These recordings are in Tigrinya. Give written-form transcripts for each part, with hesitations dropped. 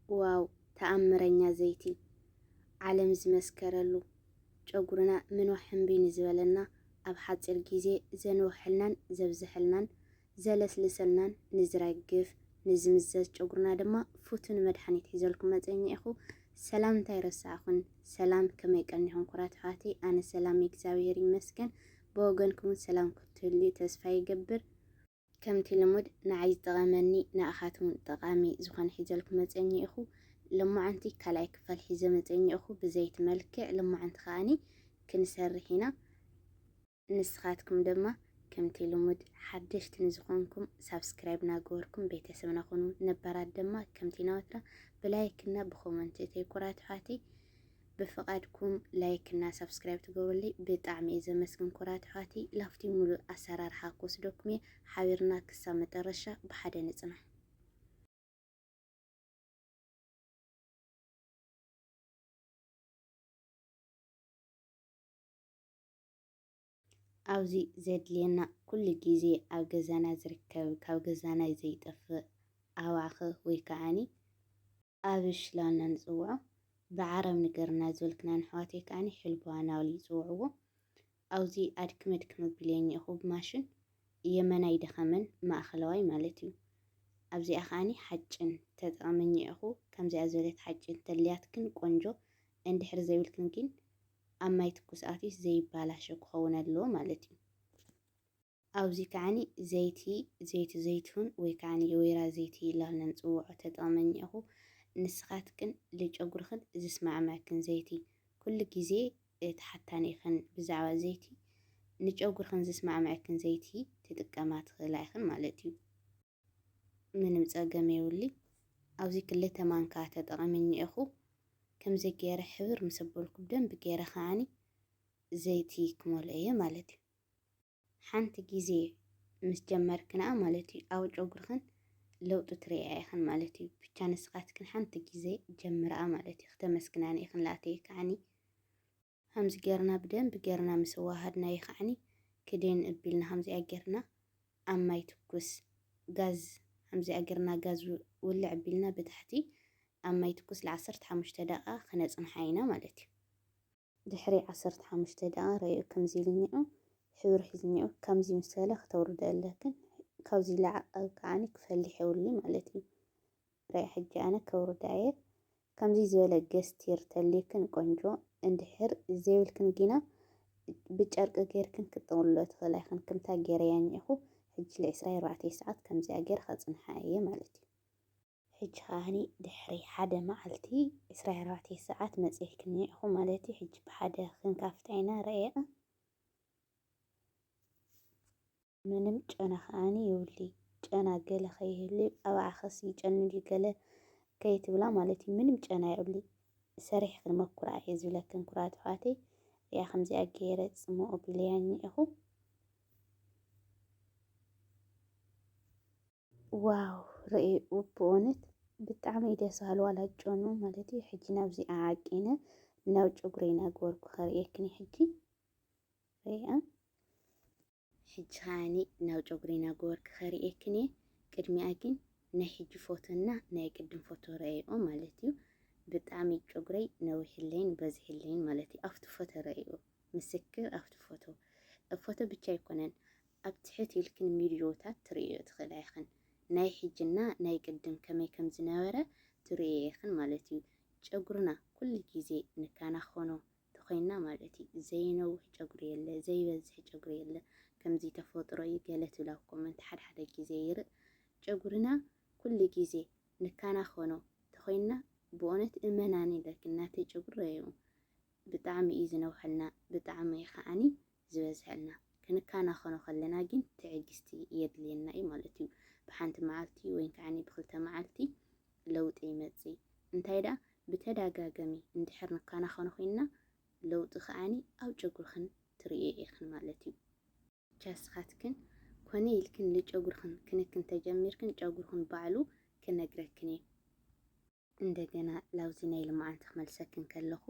ዋው ተአምረኛ ዘይቲ ዓለም ዝመስከረሉ ጨጉርና ምን ወሕምቢን ዝበለና ኣብ ሓፂር ግዜ ዘንወሕልናን ዘብዝሕልናን ዘለስልሰልናን ንዝረግፍ ንዝምዘዝ ጨጉርና ድማ ፍቱን መድሓኒት ሒዘልኩም መፅኝ ኢኹ። ሰላም እንታይ ረሳዕኹን? ሰላም ከመይ ቀኒኹም ኩራት ሓቴ? ኣነ ሰላም እግዚአብሔር ይመስገን። ብወገንኩም ሰላም ክትህሉ ተስፋ ይገብር። ከምቲ ልሙድ ንዓይ ዝጠቐመኒ ንኣኻትኩም ጠቃሚ ዝኾነ ሒዘልኩም መፅኝ ኢኹ። ልሙዓንቲ ካልኣይ ክፋል ሒዘ መፅኝ ኢኹ ብዘይቲ መልክዕ ልሙዓንቲ ከዓኒ ክንሰርሕ ኢና። ንስኻትኩም ድማ ከምቲ ልሙድ ሓደሽቲ ንዝኾንኩም ሳብስክራይብ ናገበርኩም ቤተሰብና ኮኑ፣ ነባራት ድማ ከምቲ ናወትራ ብላይክና ብኮመንት እተይ ኩራት ሓቴ ብፍቃድኩም ላይክና ሳብስክራይብ ትገብሩልይ ብጣዕሚ እየ ዘመስግን ኩራት ሓቴ። ላፍቲ ሙሉእ ኣሰራርሓ ክወስደኩም እየ። ሓቢርና ክሳብ መጨረሻ ብሓደ ንፅናሕ። ኣብዚ ዘድልየና ኩሉ ግዜ ኣብ ገዛና ዝርከብ ካብ ገዛና ዘይጠፍእ ኣዋዕኸ ወይ ከዓኒ ኣብሽ ኢልና ንፅውዖ ብዓረብ ነገርና ዝበልክና ንሕዋተይ ከዓኒ ሕልባዋ እናበሉ ይፅውዕዎ። ኣብዚ ኣድክመ ድክመ ኣቢለ እኒአኹ ብማሽን የመናይ ደኸመን ማእኸለዋይ ማለት እዩ። ኣብዚኣ ከዓኒ ሓጭን ተጠቕመ እኒአኹ። ከምዚኣ ዝበለት ሓጭን ተልያትክን ቆንጆ እንድሕር ዘይብልክን ግን ኣብ ማይ ትኩስ ኣትዩስ ዘይባላሾ ክኸውን ኣለዎ ማለት እዩ። ኣብዚ ከዓኒ ዘይቲ ዘይቱን ወይ ከዓኒ የወይራ ዘይቲ ኢልና ንፅውዖ ተጠቕመ እኒአኹ። ንስኻትክን ንጨጉርክን ዝስማዕምዕክን ዘይቲ ኩሉ ግዜ ተሓታኒ ኢኽን ብዛዕባ ዘይቲ ንጨጉርክን ዝስማዕምዕክን ዘይቲ ትጥቀማ ትኽእላ ኢኽን ማለት እዩ። ምንም ፀገም የብሊ። ኣብዚ 2 ማንካ ተጠቕመ እኒአኹ። ከምዚ ገይረ ሕብር ምስ ኣበልኩ ብደንብ ገይረ ከዓኒ ዘይቲ ክመልኦ እየ ማለት እዩ። ሓንቲ ግዜ ምስ ጀመርክና ማለት እዩ ኣብ ጨጉርክን ለውጢ ትሪኣ ኢኽን ማለት እዩ። ብቻ ንስኻትክን ሓንቲ ግዜ ጀምርኣ ማለት እዩ። ክተመስግናኒ ኢኽን ላተይ ከዓኒ ከምዚ ገርና ብደንብ ገርና ምስ ዋሃድናዮ ከዓኒ ክደን ኣቢልና ከምዚኣ ገርና ኣብ ማይ ትኩስ ጋዝ ከምዚኣ ገርና ጋዝ ውልዕ ኣቢልና ብታሕቲ ኣብ ማይ ትኩስ ለ15 ደቂቃ ክነፅንሓ ኢና ማለት እዩ። ድሕሪ 15 ደቂቃ ረኣዩ ከምዚ ኢሉ እኒኦ ሕብሪ ሒዙ እኒኦ ከምዚ ምስ በለ ክተውርዶ ኣለክን ካብዚ ላዕሊ ከዓኒ ክፈልሕ የብሉ ማለት እዩ። ራይ ሕጂ ኣነ ከውርዳ እየ። ከምዚ ዝበለ ገስቲር ተልይክን ቆንጆ እንድሕር ዘይብልክን ግና ብጨርቂ ጌርክን ክጥቅልሎ ትኽእላ ኢኽን። ከምታ ገይረያ እኒአኹ ሕጂ ለ24 ሰዓት ከምዚኣ ገይረ ከፅንሓ እየ ማለት እዩ። ሕጂ ከዓኒ ድሕሪ ሓደ መዓልቲ 24 ሰዓት መፂሕክ እኒአኹ ማለት እዩ። ሕጂ ብሓደ ክንካፍታ ኢና ረአያ ምንም ጨና ከዓኒ የብሊ ጨና ገለ ከይህሉ ኣባዓኸስ ይጨንል ገለ ከይትብላ ማለት እዩ። ምንም ጨና የብሊ ሰሪሕ ክንመኩራ እየ ዝብለክን ኩራት ሓቴ እያ ከምዚኣ ገይረ ፅሞቕ ቢለያ እኒአኹ። ዋው ርእዩ ብእውነት ብጣዕሚ እዩ ደስ በሃሊ ዋላ ጨኑ ማለት እዩ። ሕጂ ናብዚ ዓቂነ ናብ ጨጉረይ እናገበርኩ ከርእየክኒ ሕጂ ሪአ ሕጂ ከዓኒ ናብ ጨጉረይ እናገበርኩ ከርእየክን እየ። ቅድሚኣ ግን ናይ ሕጂ ፎቶና ናይ ቅድም ፎቶ ረአይኦ ማለት እዩ። ብጣዕሚ ጨጉረይ ነዊሕለይን በዚሕለይን ማለት እዩ። ኣብቲ ፎቶ ረአይኦ ምስክር ኣብቲ ፎቶ ብቻ ኣይኮነን ኣብ ትሕት ኢልክን ቪድዮታት ትርእዮ ትኽእላ ኢኽን። ናይ ሕጅና ናይ ቅድም ከመይ ከም ዝነበረ ትርእዮ ኢኽን ማለት እዩ። ጨጉርና ኩሉ ግዜ ንከናኸኖ ተኾይና ማለት እዩ። ዘይነውሕ ጨጉሪ የለ ዘይበዝሕ ጨጉሪ የለ ከምዚ ተፈጥሮ እዩ ገለ ትብላ ኮመንት ሓደ ግዜ ይርእ። ጨጉርና ኩሉ ግዜ ንከናኸኖ ተኾይና ብእውነት እመናኒ ለክን ናተይ ጨጉሪ እዩ ብጣዕሚ እዩ ዝነውሐልና ብጣዕሚ ከዓኒ ዝበዝሐልና። ክንከናኸኖ ከለና ግን ትዕግስቲ የድልየና እዩ ማለት እዩ። ብሓንቲ መዓልቲ ወይ ከዓኒ ብ2 መዓልቲ ለውጢ ይመፅእ። እንታይ ዳ ብተደጋጋሚ እንድሕር ንከናኸኖ ኮይና ለውጢ ከዓኒ ኣብ ጨጉርክን ትርእዮ ኢኽን ማለት እዩ። ብቻ ንስኻትክን ኮነ ኢልክን ንጨጉርክን ክንክን ተጀሚርክን ጨጉርክን ባዕሉ ክነግረክን እየ። እንደገና ላብዚ ናይ ልምዓንቲ ክመልሰክን ከለኹ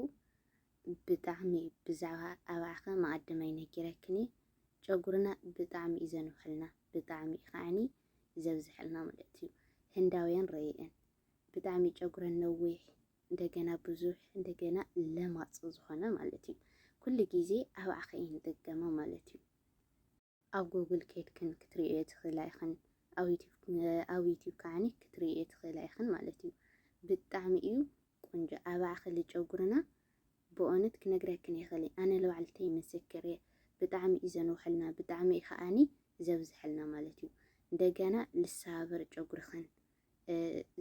ብጣዕሚ ብዛዕባ ኣባዕኸ መቐድማይ ነጊረክን እየ። ጨጉርና ብጣዕሚ እዩ ዘንውሐልና ብጣዕሚ ከዓኒ ዘብዝሐልና ማለት እዩ። ህንዳውያን ረአየን ብጣዕሚ ጨጉረን ነዊሕ እንደገና ብዙሕ እንደገና ለማፅ ዝኾነ ማለት እዩ። ኩሉ ግዜ ኣብ ኣኸ እየ ንጥቀመው ማለት እዩ። ኣብ ጉግል ከይድክን ክትሪኦ ትኽእላ ኢኽን ኣብ ዩቲዩብ ከዓኒ ክትሪኦ ትኽእላ ኢኽን ማለት እዩ። ብጣዕሚ እዩ ቆንጆ ኣባዕኸ ጨጉርና ብእውነት ክነግረክን ይኽእልን ኣነ ለባዕልተይ ምስክር እየ። ብጣዕሚ እዩ ዘንውሐልና ብጣዕሚ ከዓኒ ዘብዝሐልና ማለት እዩ። እንደገና ልሰባበር ጨጉርኽን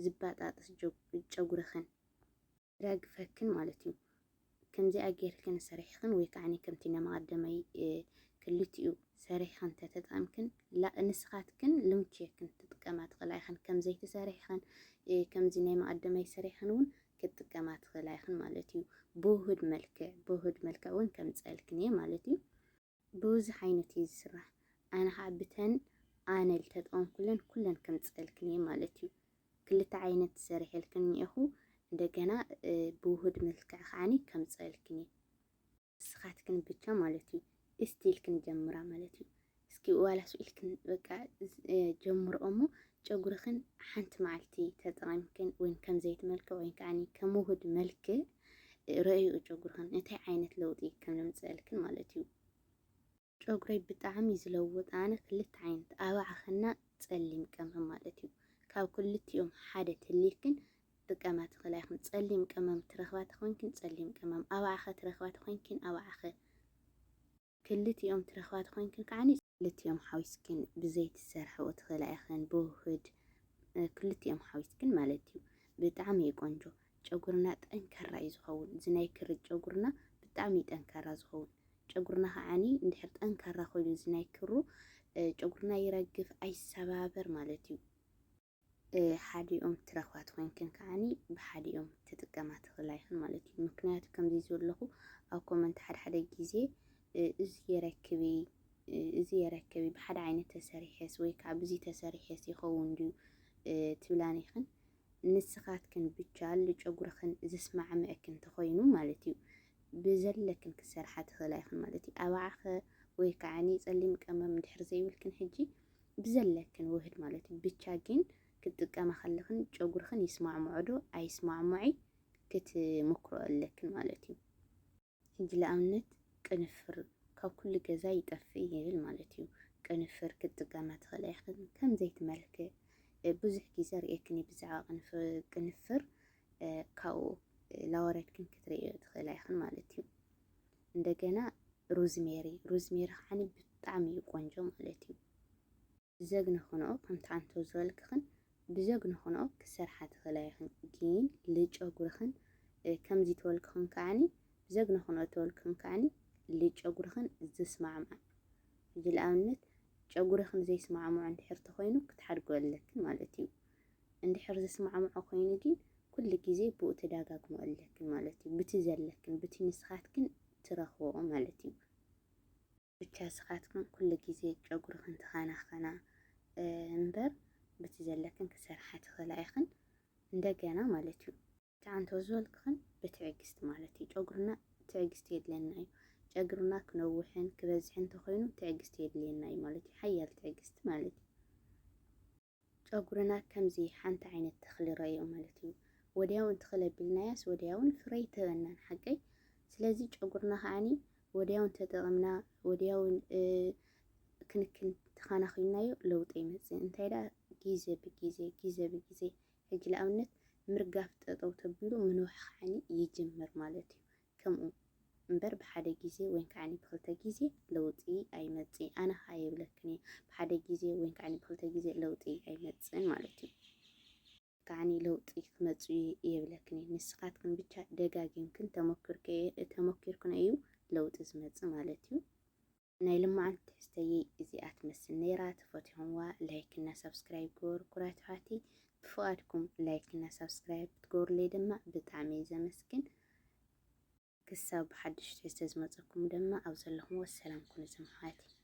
ዝባጣጥስ ጨጉርኽን ረግፈክን ማለት እዩ። ከምዚኣ ጌርክን ሰሪሕክን ወይ ከዓኒ ከምቲ ነመቀደመይ ክልቲኡ ሰሪሕክን ተጠቀምክን ንስኻትክን ልምችየክን ትጥቀማ ትኽእላ ኢኽን ከምዘይ ተሰሪሕክን ከምዚ ናይ መቀደመይ ሰሪሕክን እውን ክትጥቀማ ትኽእላ ኢኽን ማለት እዩ። ብውሁድ መልክዕ እውን ከምፀልክን እየ ማለት እዩ። ብብዙሕ ዓይነት እዩ ዝስራሕ ኣነ ከዓ ብተን ኣነል ተጠቀምኩለን ኩለን ከምፀልክን እየ ማለት እዩ። ክልተ ዓይነት ሰሪሕልክን እኒአኹ እንደገና ብውሁድ መልክዕ ከዓኒ ከምፀልክን እየ። ንስኻትክን ብቻ ማለት እዩ እስቲ ኢልክን ጀምራ ማለት እዩ። እስኪ ዋላስ ኢልክን በቃ ጀምሮ እሞ ጨጉርኽን ሓንቲ መዓልቲ ተጠቂምክን ወይ ከምዘይት መልክዕ ወይ ከዓኒ ከም ውሁድ መልክዕ ረእዩ ጨጉርኽን እንታይ ዓይነት ለውጢ ከም ዘምፅአልክን ማለት እዩ። ጨጉረይ ብጣዕሚ ዝለውጥ ኣነ ክልተ ዓይነት ኣባዓኸና ፀሊም ቀመም ማለት እዩ። ካብ ክልቲኦም ሓደ ትህሊክን ጥቀማ ትኽእላ ኢኽን። ፀሊም ቀመም ትረኽባ ተኾይንክን ፀሊም ቀመም፣ ኣባዓኸ ትረኽባ ተኾይንክን ኣባዓኸ፣ ክልቲኦም ትረኽባ ተኾይንክን ከዓኒ ክልቲኦም ሓዊስክን ብዘይቲ ዝሰርሕዎ ትኽእላ ኢኽን ብውሁድ ክልቲኦም ሓዊስክን ማለት እዩ። ብጣዕሚ እዩ ቆንጆ ጨጉርና ጠንካራ እዩ ዝኸውን። እዚ ናይ ክሪ ጨጉርና ብጣዕሚ ጠንካራ ዝኸውን ጨጉርና ከዓኒ እንድሕር ጠንካራ ኮይኑ እዚ ናይ ክሩ ጨጉርና ይረግፍ ኣይሰባበር ማለት እዩ። ሓዲኦም ትረኽባ ተኾይንክን ከዓኒ ብሓዲኦም ትጥቀማ ትኽእላ ኢኽን ማለት እዩ። ምክንያቱ ከምዚ ዘለኹ ኣብ ኮመንት ሓደ ግዜ እዚ የረክቢ ብሓደ ዓይነት ተሰሪሐስ ወይ ከዓ ብዚ ተሰሪሐስ ይኸውን ድዩ ትብላን ኢኽን። ንስኻትክን ብቻ ጨጉርኽን ዝስማዕምዕክን ተኾይኑ ማለት እዩ ብዘለክን ክሰርሓ ትኽእላ ኢኽን ማለት እዩ። ኣባዓኸ ወይ ከዓኒ ፀሊም ቀመም ድሕር ዘይብልክን ሕጂ ብዘለክን ውህድ ማለት እዩ። ብቻ ግን ክትጥቀማ ከለኽን ጨጉርኽን ይስማዕምዖ ዶ ኣይስማዕምዖ ክትምክሮ ኣለክን ማለት እዩ። ሕጂ ለኣብነት ቅንፍር ካብ ኩሉ ገዛ ይጠፍእ ይብል ማለት እዩ። ቅንፍር ክትጥቀማ ትኽእላ ኢኽን ከምዘይቲ መልክዕ ብዙሕ ግዜ ርኤክን ብዛዕባ ቅንፍር ካብኡ ላወረድክን ክትሪኦ ትኽእላ ኢኽን ማለት እዩ። እንደገና ሮዝሜሪ ከዓኒ ብጣዕሚ እዩ ቆንጆ ማለት እዩ። ብዘግኒ ኾነኦ ከምቲ ኣንቶ ዝበልክኽን ብዘግኒ ኾነኦ ክሰርሓ ትኽእላ ኢኽን። ግን ልጨጉርኽን ከምዚ ተወልክኽን ከዓኒ ብዘግኒ ኾነኦ ተወልክኽን ከዓኒ ልጨጉርኽን ዝስማዕማዕ ሕጂ ለኣብነት ጨጉርኽን ዘይስማዕምዖ እንድሕር ተኾይኑ ክትሓድጎ ኣለክን ማለት እዩ። እንድሕር ዝስማዕምዖ ኮይኑ ግን ኩሉ ግዜ ብኡ ተደጋግሞ ኣለክን ማለት እዩ። ብቲ ዘለክን ብቲ ንስኻትክን ትረኽቦ ማለት እዩ። ብቻ ስኻትክን ኩሉ ግዜ ጨጉርኽን ተኸናኸና እምበር በቲ ዘለክን ክሰርሓ ትኽእላ ኢኽን። እንደገና ማለት እዩ ቻንቶ ዝበልክኽን ብትዕግስቲ ማለት እዩ። ጨጉርና ትዕግስቲ የድለና እዩ። ጨጉርና ክነውሕን ክበዝሕን ተኾይኑ ትዕግስቲ የድልየና እዩ ማለት እዩ። ሓያል ትዕግስቲ ማለት እዩ። ጨጉርና ከምዚ ሓንቲ ዓይነት ተኽሊ ረእዮ ማለት እዩ። ወዲያው እንትኸለብልናያስ ወዲያውን ፍረይ ትበናን ሓቀይ። ስለዚ ጨጉርና ከዓኒ ወዲያውን ተጠቕምና ወዲያውን ክንክን ተኸናኺናዮ ለውጢ ይመጽእ። እንታይ ዳ ግዜ ብግዜ ሕጂ ለኣብነት ምርጋፍ ጠጠው ተቢሉ ምንውሕ ከዓኒ ይጅምር ማለት እዩ። ከምኡ እምበር ብሓደ ግዜ ወይ ከዓኒ ብክልተ ግዜ ለውጢ ኣይመጽእ። ኣነ ኸ የብለክን እየ ብሓደ ግዜ ወይ ከዓኒ ብክልተ ግዜ ለውጢ ኣይመጽእን ማለት እዩ። ከዓኒ ለውጢ ክመጽእ የብለክን እየ። ንስኻትክን ብቻ ደጋጊምክን ተሞኪርክን እዩ ለውጢ ዝመጽእ ማለት እዩ። ናይ ልምዓንቲ ትሕዝተይ እዚኣ ትመስል ነይራ። ተፈቲሖምዋ ላይክ እና ሰብስክራይብ ግበሩ። ኩራት ኣሕዋተይ ብፍቓድኩም ላይክ እና ሰብስክራይብ ትገብሩለይ ድማ ብጣዕሚ እየ ዘመስግን። ክሳብ ብሓድሽ ትሕዝቶ ዝመፀኩም ድማ ኣብ ዘለኹም ወሰላም ኩኑ ኣሕዋተይ።